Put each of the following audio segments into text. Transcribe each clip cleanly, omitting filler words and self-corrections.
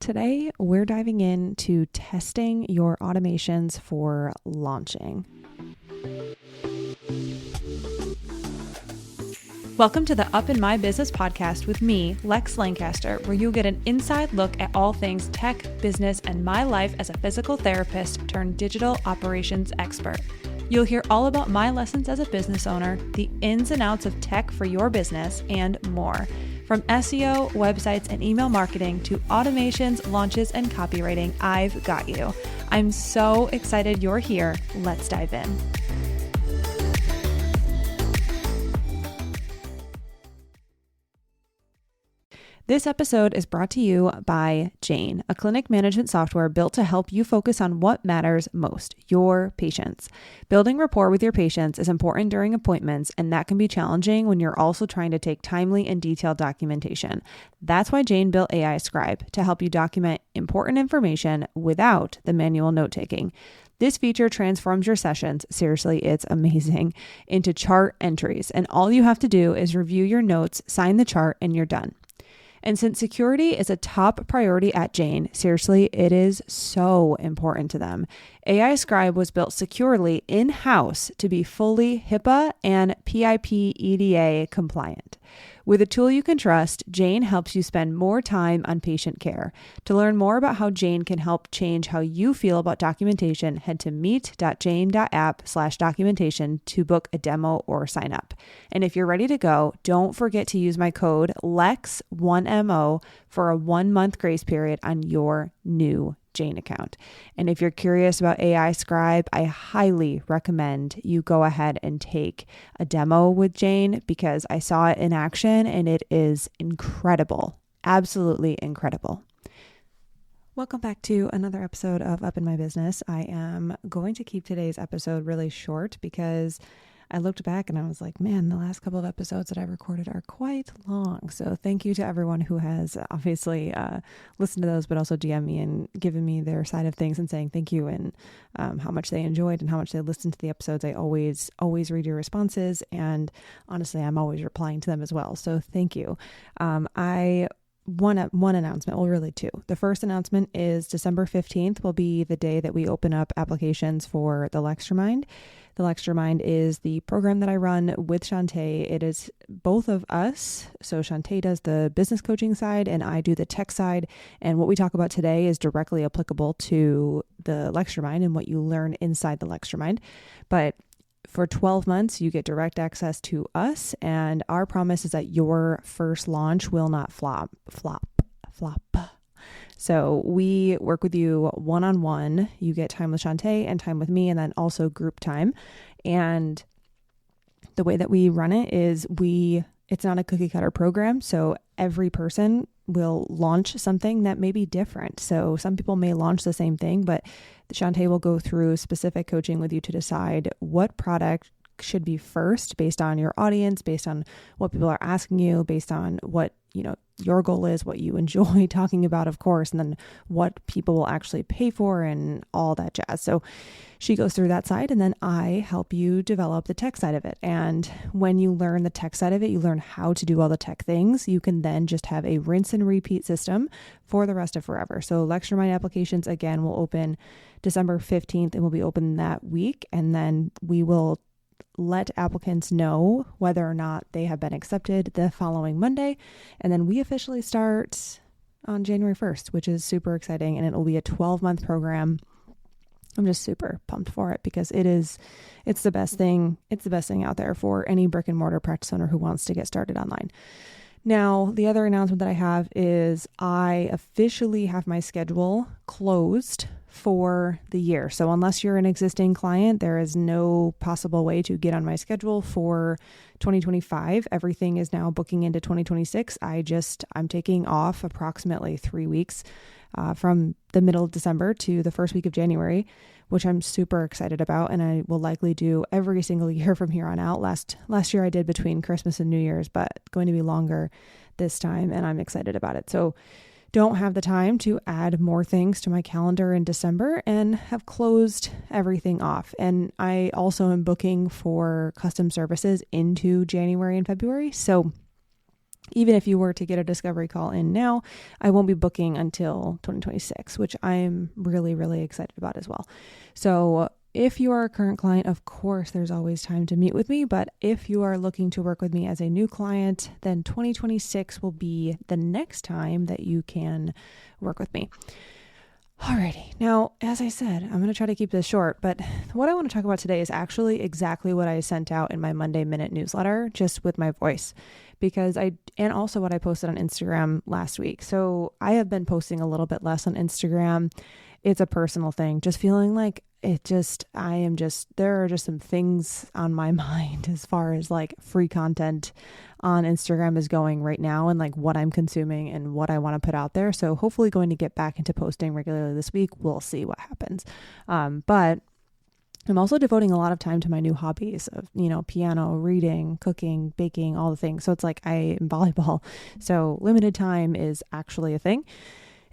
Today, we're diving into testing your automations for launching. Welcome to the Up in My Business podcast with me, Lex Lancaster, where you'll get an inside look at all things tech, business, and my life as a physical therapist turned digital operations expert. You'll hear all about my lessons as a business owner, the ins and outs of tech for your business, and more. From SEO, websites, and email marketing to automations, launches, and copywriting, I've got you. I'm so excited you're here. Let's dive in. This episode is brought to you by Jane, a clinic management software built to help you focus on what matters most, your patients. Building rapport with your patients is important during appointments, and that can be challenging when you're also trying to take timely and detailed documentation. That's why Jane built AI Scribe to help you document important information without the manual note-taking. This feature transforms your sessions, seriously, it's amazing, into chart entries, and all you have to do is review your notes, sign the chart, and you're done. And since security is a top priority at Jane, seriously, it is so important to them. AI Scribe was built securely in-house to be fully HIPAA and PIP EDA compliant. With a tool you can trust, Jane helps you spend more time on patient care. To learn more about how Jane can help change how you feel about documentation, head to meet.jane.app/documentation to book a demo or sign up. And if you're ready to go, don't forget to use my code LEX1MO for a 1-month grace period on your new Jane account. And if you're curious about AI Scribe, I highly recommend you go ahead and take a demo with Jane because I saw it in action and it is incredible. Absolutely incredible. Welcome back to another episode of Up in My Business. I am going to keep today's episode really short because I looked back and I was like, man, the last couple of episodes that I recorded are quite long. So thank you to everyone who has obviously listened to those, but also DM me and given me their side of things and saying thank you and how much they enjoyed and how much they listened to the episodes. I always read your responses, and honestly, I'm always replying to them as well. So thank you. One announcement, well, really two. The first announcement is December 15th will be the day that we open up applications for the LextroMind. The LextroMind is the program that I run with Shantae. It is both of us. So Shantae does the business coaching side and I do the tech side. And what we talk about today is directly applicable to the LextroMind and what you learn inside the LextroMind. But for 12 months, you get direct access to us, and our promise is that your first launch will not flop. So we work with you one-on-one. You get time with Shantae and time with me, and then also group time. And the way that we run it is it's not a cookie cutter program. So every person will launch something that may be different. So some people may launch the same thing, but Shantae will go through specific coaching with you to decide what product should be first based on your audience, based on what people are asking you, based on what, your goal is, what you enjoy talking about, of course, and then what people will actually pay for and all that jazz. So she goes through that side, and then I help you develop the tech side of it. And when you learn the tech side of it, you learn how to do all the tech things. You can then just have a rinse and repeat system for the rest of forever. So LextroMind applications, again, will open December 15th and will be open that week. And then we will let applicants know whether or not they have been accepted the following Monday. And then we officially start on January 1st, which is super exciting. And it will be a 12-month program. I'm just super pumped for it because it's the best thing. It's the best thing out there for any brick and mortar practice owner who wants to get started online. Now, the other announcement that I have is I officially have my schedule closed for the year. So unless you're an existing client, there is no possible way to get on my schedule for 2025. Everything is now booking into 2026. I'm taking off approximately 3 weeks from the middle of December to the first week of January, which I'm super excited about. And I will likely do every single year from here on out. Last year I did between Christmas and New Year's, but going to be longer this time. And I'm excited about it. So don't have the time to add more things to my calendar in December and have closed everything off. And I also am booking for custom services into January and February. So Even if you were to get a discovery call in now, I won't be booking until 2026, which I'm really, really excited about as well. So if you are a current client, of course, there's always time to meet with me. But if you are looking to work with me as a new client, then 2026 will be the next time that you can work with me. Alrighty. Now, as I said, I'm going to try to keep this short, but what I want to talk about today is actually exactly what I sent out in my Monday Minute newsletter, just with my voice, and also what I posted on Instagram last week. So I have been posting a little bit less on Instagram. It's a personal thing, just feeling like there are just some things on my mind as far as like free content on Instagram is going right now and like what I'm consuming and what I want to put out there. So hopefully going to get back into posting regularly this week. We'll see what happens. But I'm also devoting a lot of time to my new hobbies of, piano, reading, cooking, baking, all the things. So it's like I am volleyball. So limited time is actually a thing.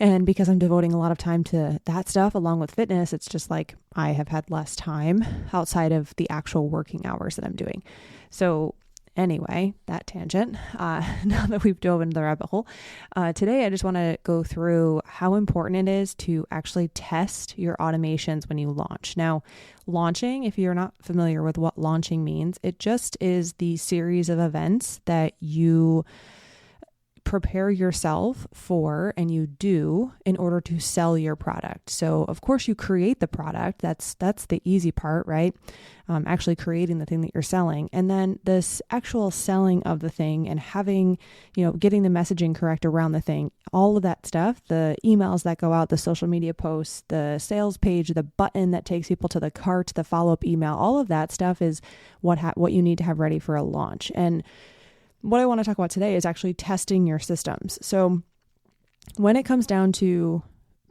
And because I'm devoting a lot of time to that stuff along with fitness, it's just like I have had less time outside of the actual working hours that I'm doing. So anyway, that tangent, now that we've dove into the rabbit hole, today I just want to go through how important it is to actually test your automations when you launch. Now, launching, if you're not familiar with what launching means, it just is the series of events that you prepare yourself for and you do in order to sell your product. So of course you create the product. That's the easy part, right? Actually creating the thing that you're selling. And then this actual selling of the thing and having, getting the messaging correct around the thing, all of that stuff, the emails that go out, the social media posts, the sales page, the button that takes people to the cart, the follow-up email, all of that stuff is what you need to have ready for a launch. And what I want to talk about today is actually testing your systems. So when it comes down to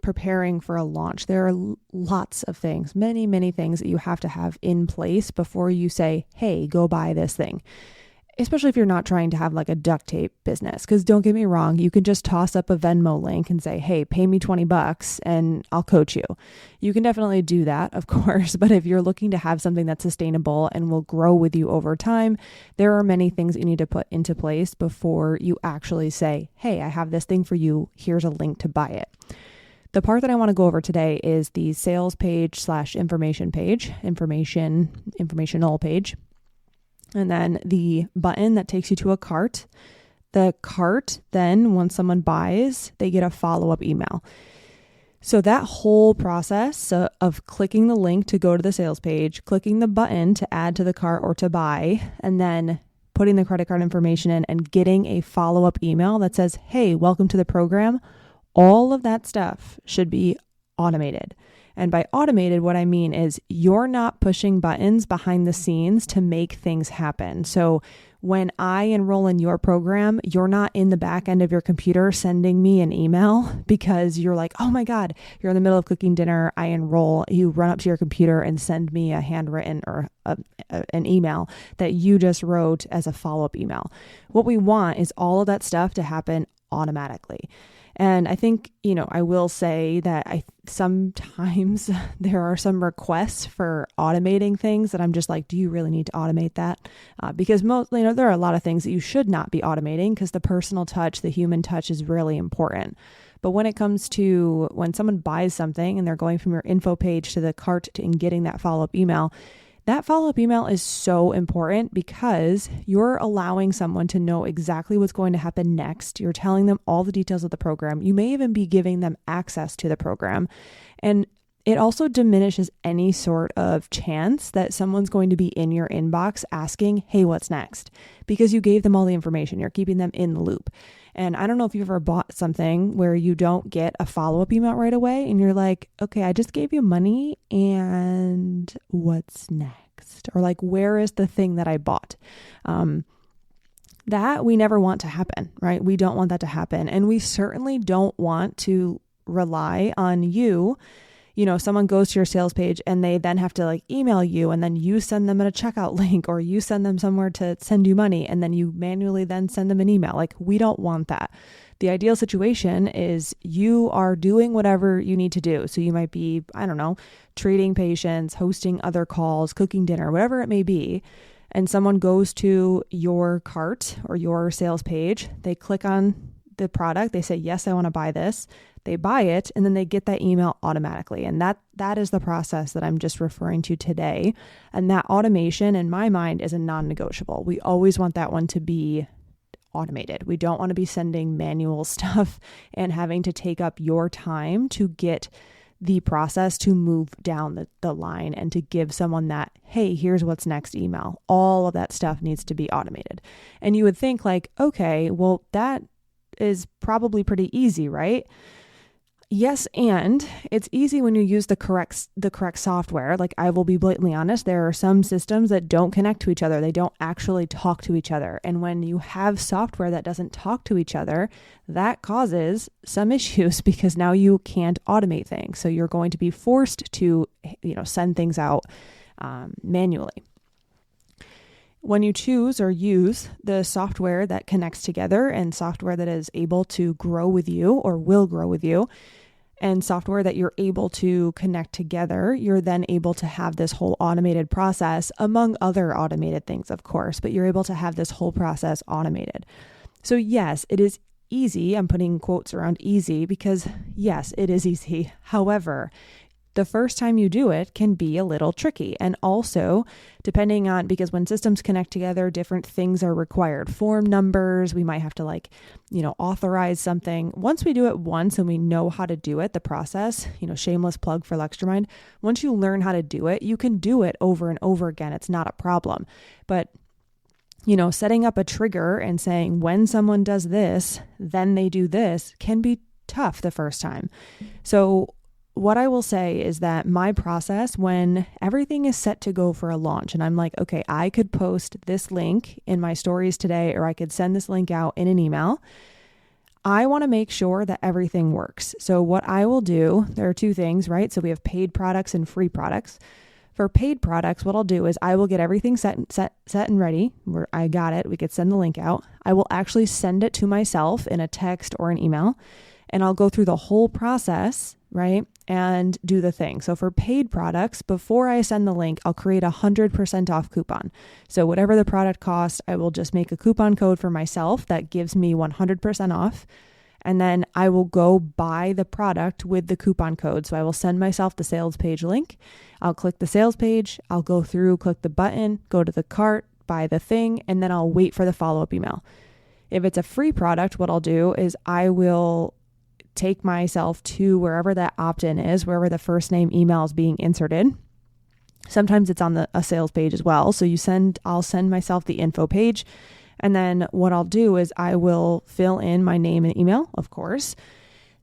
preparing for a launch, there are lots of things, many, many things that you have to have in place before you say, hey, go buy this thing. Especially if you're not trying to have like a duct tape business. Because don't get me wrong, you can just toss up a Venmo link and say, hey, pay me $20 and I'll coach you. You can definitely do that, of course. But if you're looking to have something that's sustainable and will grow with you over time, there are many things you need to put into place before you actually say, hey, I have this thing for you. Here's a link to buy it. The part that I want to go over today is the sales page / information page, informational page. And then the button that takes you to a cart. The cart, then once someone buys, they get a follow-up email. So that whole process of clicking the link to go to the sales page, clicking the button to add to the cart or to buy, and then putting the credit card information in and getting a follow-up email that says, hey, welcome to the program, all of that stuff should be automated. And by automated, what I mean is you're not pushing buttons behind the scenes to make things happen. So when I enroll in your program, you're not in the back end of your computer sending me an email because you're like, oh my God, you're in the middle of cooking dinner. I enroll, you run up to your computer and send me a handwritten or an email that you just wrote as a follow-up email. What we want is all of that stuff to happen automatically. And I think, I will say that sometimes there are some requests for automating things that I'm just like, do you really need to automate that? Because there are a lot of things that you should not be automating because the personal touch, the human touch is really important. But when it comes to when someone buys something and they're going from your info page to the cart and getting that follow-up email, that follow-up email is so important because you're allowing someone to know exactly what's going to happen next. You're telling them all the details of the program. You may even be giving them access to the program. And it also diminishes any sort of chance that someone's going to be in your inbox asking, hey, what's next? Because you gave them all the information. You're keeping them in the loop. And I don't know if you've ever bought something where you don't get a follow-up email right away and you're like, okay, I just gave you money and what's next? Or like, where is the thing that I bought? That we never want to happen, right? We don't want that to happen. And we certainly don't want to rely on you. Someone goes to your sales page and they then have to like email you and then you send them a checkout link or you send them somewhere to send you money and then you manually then send them an email. Like we don't want that. The ideal situation is you are doing whatever you need to do. So you might be, treating patients, hosting other calls, cooking dinner, whatever it may be. and someone goes to your cart or your sales page, they click on the product, they say, yes, I want to buy this, they buy it, and then they get that email automatically. And that is the process that I'm just referring to today. And that automation in my mind is a non-negotiable. We always want that one to be automated. We don't want to be sending manual stuff and having to take up your time to get the process to move down the line and to give someone that, hey, here's what's next email. All of that stuff needs to be automated. And you would think like, okay, well, that is probably pretty easy, right? Yes, and it's easy when you use the correct software. Like, I will be blatantly honest, there are some systems that don't connect to each other. They don't actually talk to each other. And when you have software that doesn't talk to each other, that causes some issues because now you can't automate things. So you're going to be forced to, send things out manually. When you choose or use the software that connects together and software that is able to grow with you or will grow with you, and software that you're able to connect together, you're then able to have this whole automated process, among other automated things, of course, but you're able to have this whole process automated. So yes, it is easy. I'm putting quotes around easy because yes, it is easy. However, the first time you do it can be a little tricky. And also, depending on, because when systems connect together, different things are required. Form numbers, we might have to authorize something. Once we do it once and we know how to do it, the process, shameless plug for LextroMind, once you learn how to do it, you can do it over and over again. It's not a problem. But setting up a trigger and saying when someone does this, then they do this can be tough the first time. So what I will say is that my process, when everything is set to go for a launch and I'm like, okay, I could post this link in my stories today, or I could send this link out in an email, I want to make sure that everything works. So what I will do, there are two things, right? So we have paid products and free products. For paid products, what I'll do is I will get everything set and ready where I got it. We could send the link out. I will actually send it to myself in a text or an email, and I'll go through the whole process, right? And do the thing. So for paid products, before I send the link, I'll create 100% off coupon. So whatever the product costs, I will just make a coupon code for myself that gives me 100% off. And then I will go buy the product with the coupon code. So I will send myself the sales page link. I'll click the sales page. I'll go through, click the button, go to the cart, buy the thing, and then I'll wait for the follow-up email. If it's a free product, what I'll do is I will take myself to wherever that opt-in is, wherever the first name email is being inserted. Sometimes it's on a sales page as well. So I'll send myself the info page. And then what I'll do is I will fill in my name and email, of course,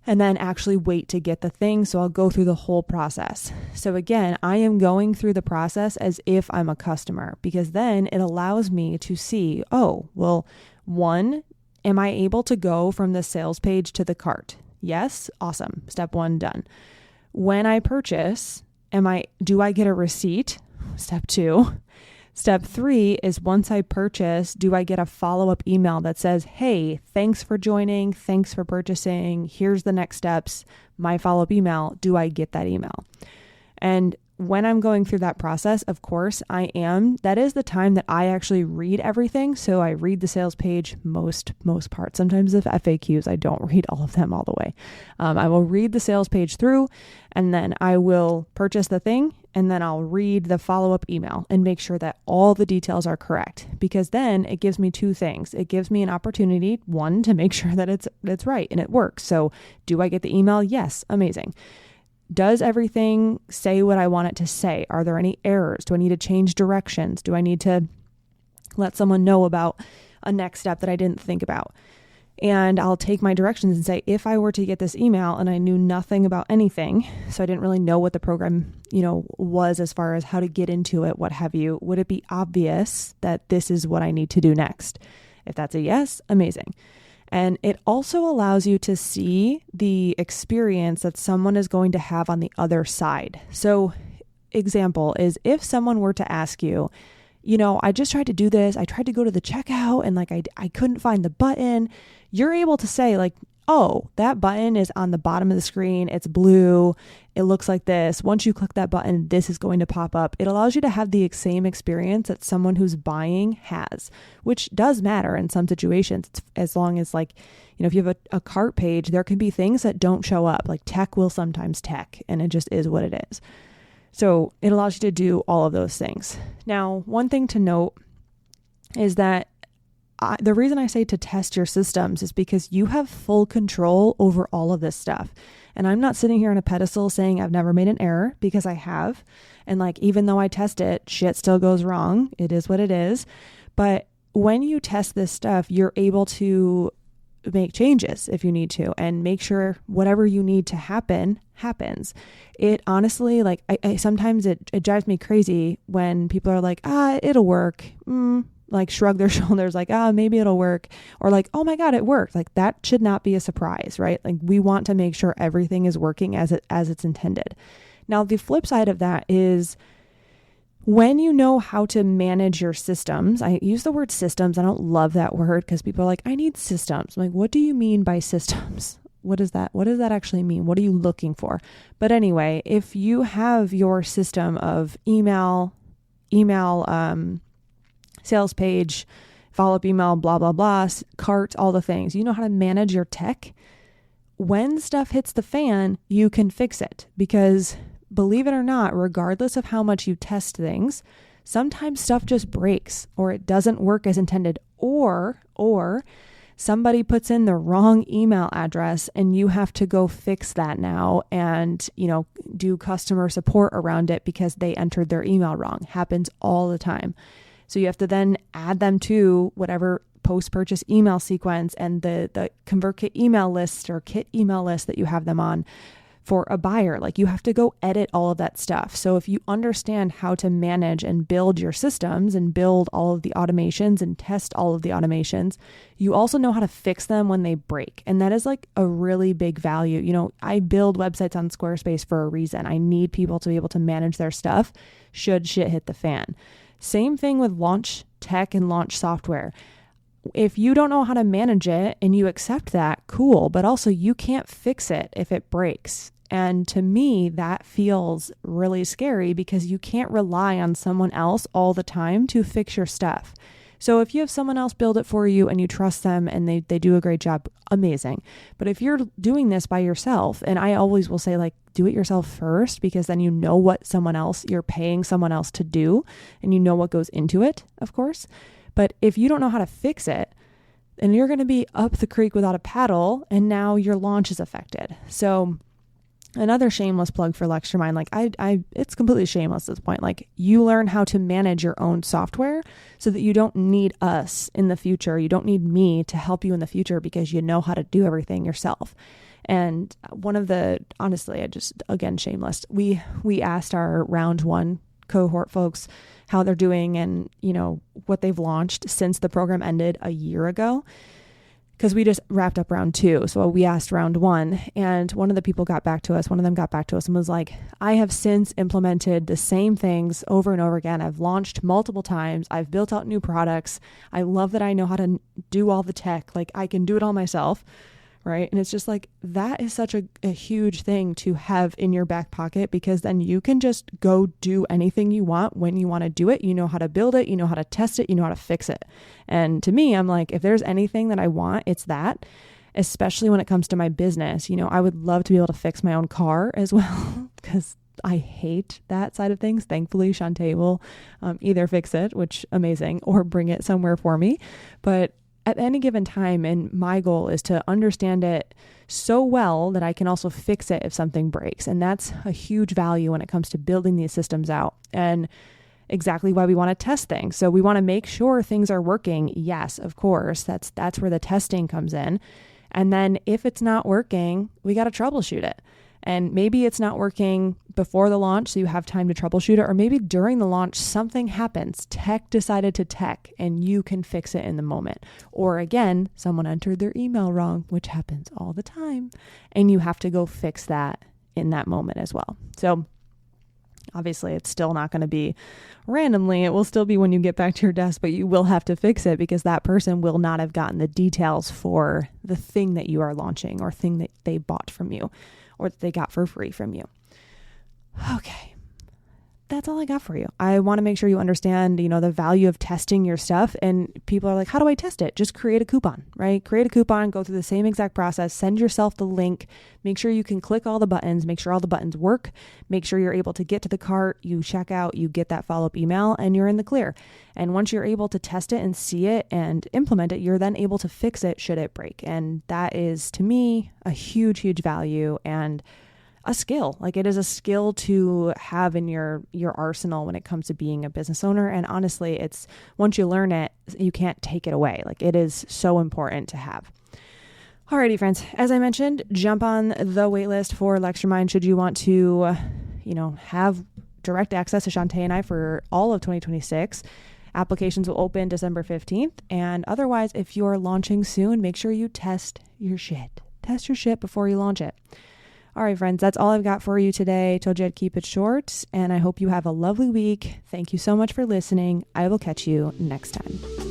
and then actually wait to get the thing. So I'll go through the whole process. So again, I am going through the process as if I'm a customer, because then it allows me to see, one, am I able to go from the sales page to the cart? Yes. Awesome. Step 1 done. When I purchase, do I get a receipt? Step 2. Step 3 is once I purchase, do I get a follow-up email that says, hey, thanks for joining. Thanks for purchasing. Here's the next steps. My follow-up email. Do I get that email? And when I'm going through that process, of course, that is the time that I actually read everything. So I read the sales page, most parts. Sometimes the FAQs, I don't read all of them all the way. I will read the sales page through, and then I will purchase the thing, and then I'll read the follow-up email and make sure that all the details are correct, because then it gives me two things. It gives me an opportunity, one, to make sure that it's right and it works. So do I get the email? Yes. Amazing. Does everything say what I want it to say? Are there any errors? Do I need to change directions? Do I need to let someone know about a next step that I didn't think about? And I'll take my directions and say, if I were to get this email and I knew nothing about anything, so I didn't really know what the program, was as far as how to get into it, what have you, would it be obvious that this is what I need to do next? If that's a yes, amazing. And it also allows you to see the experience that someone is going to have on the other side. So example is if someone were to ask you, I just tried to do this. I tried to go to the checkout and I couldn't find the button. You're able to say oh, that button is on the bottom of the screen. It's blue. It looks like this. Once you click that button, this is going to pop up. It allows you to have the same experience that someone who's buying has, which does matter in some situations. It's as long as like, if you have a cart page, there can be things that don't show up. Like tech will sometimes tech, and it just is what it is. So it allows you to do all of those things. Now, one thing to note is that the reason I say to test your systems is because you have full control over all of this stuff. And I'm not sitting here on a pedestal saying I've never made an error, because I have. And like, even though I test it, shit still goes wrong. It is what it is. But when you test this stuff, you're able to make changes if you need to, and make sure whatever you need to happen happens. It honestly, like I sometimes it drives me crazy when people are like, it'll work. Like shrug their shoulders, like, maybe it'll work. Or like, oh my God, it worked. Like that should not be a surprise, right? Like we want to make sure everything is working as it's intended. Now, the flip side of that is when you know how to manage your systems. I use the word systems. I don't love that word because people are like, I need systems. I'm like, what do you mean by systems? What does that actually mean? What are you looking for? But anyway, if you have your system of email, sales page, follow-up email, blah, blah, blah, cart, all the things. You know how to manage your tech. When stuff hits the fan, you can fix it, because believe it or not, regardless of how much you test things, sometimes stuff just breaks or it doesn't work as intended, or somebody puts in the wrong email address and you have to go fix that now and, do customer support around it because they entered their email wrong. Happens all the time. So you have to then add them to whatever post-purchase email sequence and the ConvertKit email list or Kit email list that you have them on for a buyer. Like you have to go edit all of that stuff. So if you understand how to manage and build your systems and build all of the automations and test all of the automations, you also know how to fix them when they break. And that is like a really big value. I build websites on Squarespace for a reason. I need people to be able to manage their stuff should shit hit the fan. Same thing with launch tech and launch software. If you don't know how to manage it and you accept that, cool, but also you can't fix it if it breaks. And to me, that feels really scary because you can't rely on someone else all the time to fix your stuff. So if you have someone else build it for you and you trust them and they do a great job, amazing. But if you're doing this by yourself, and I always will say like, do it yourself first, because then you know what you're paying someone else to do, and you know what goes into it, of course. But if you don't know how to fix it, then you're going to be up the creek without a paddle, and now your launch is affected. So another shameless plug for LextroMind, like it's completely shameless at this point. Like you learn how to manage your own software so that you don't need us in the future. You don't need me to help you in the future because you know how to do everything yourself. And again, shameless. We asked our round one cohort folks how they're doing and, what they've launched since the program ended a year ago, because we just wrapped up round two. So we asked round one, and one of them got back to us and was like, I have since implemented the same things over and over again. I've launched multiple times. I've built out new products. I love that I know how to do all the tech. Like I can do it all myself. Right. And it's just like, that is such a huge thing to have in your back pocket, because then you can just go do anything you want when you want to do it. You know how to build it. You know how to test it. You know how to fix it. And to me, I'm like, if there's anything that I want, it's that, especially when it comes to my business. I would love to be able to fix my own car as well, because I hate that side of things. Thankfully, Shantae will either fix it, which amazing, or bring it somewhere for me. But at any given time, and my goal is to understand it so well that I can also fix it if something breaks. And that's a huge value when it comes to building these systems out, and exactly why we want to test things. So we want to make sure things are working. Yes, of course, that's where the testing comes in. And then if it's not working, we got to troubleshoot it. And maybe it's not working before the launch, so you have time to troubleshoot it. Or maybe during the launch, something happens. Tech decided to tech, and you can fix it in the moment. Or again, someone entered their email wrong, which happens all the time. And you have to go fix that in that moment as well. So Obviously, it's still not going to be randomly. It will still be when you get back to your desk, but you will have to fix it because that person will not have gotten the details for the thing that you are launching or thing that they bought from you or that they got for free from you. Okay. That's all I got for you. I want to make sure you understand, the value of testing your stuff. And people are like, how do I test it? Just create a coupon, right? Create a coupon, go through the same exact process, send yourself the link, make sure you can click all the buttons, make sure all the buttons work, make sure you're able to get to the cart, you check out, you get that follow-up email, and you're in the clear. And once you're able to test it and see it and implement it, you're then able to fix it should it break. And that is, to me, a huge, huge value and a skill. Like, it is a skill to have in your arsenal when it comes to being a business owner. And honestly, it's once you learn it, you can't take it away. Like, it is so important to have. Alrighty, friends. As I mentioned, jump on the waitlist for LextroMind should you want to, have direct access to Shantae and I for all of 2026. Applications will open December 15th. And otherwise, if you're launching soon, make sure you test your shit. Test your shit before you launch it. All right, friends, that's all I've got for you today. Told you I'd keep it short, and I hope you have a lovely week. Thank you so much for listening. I will catch you next time.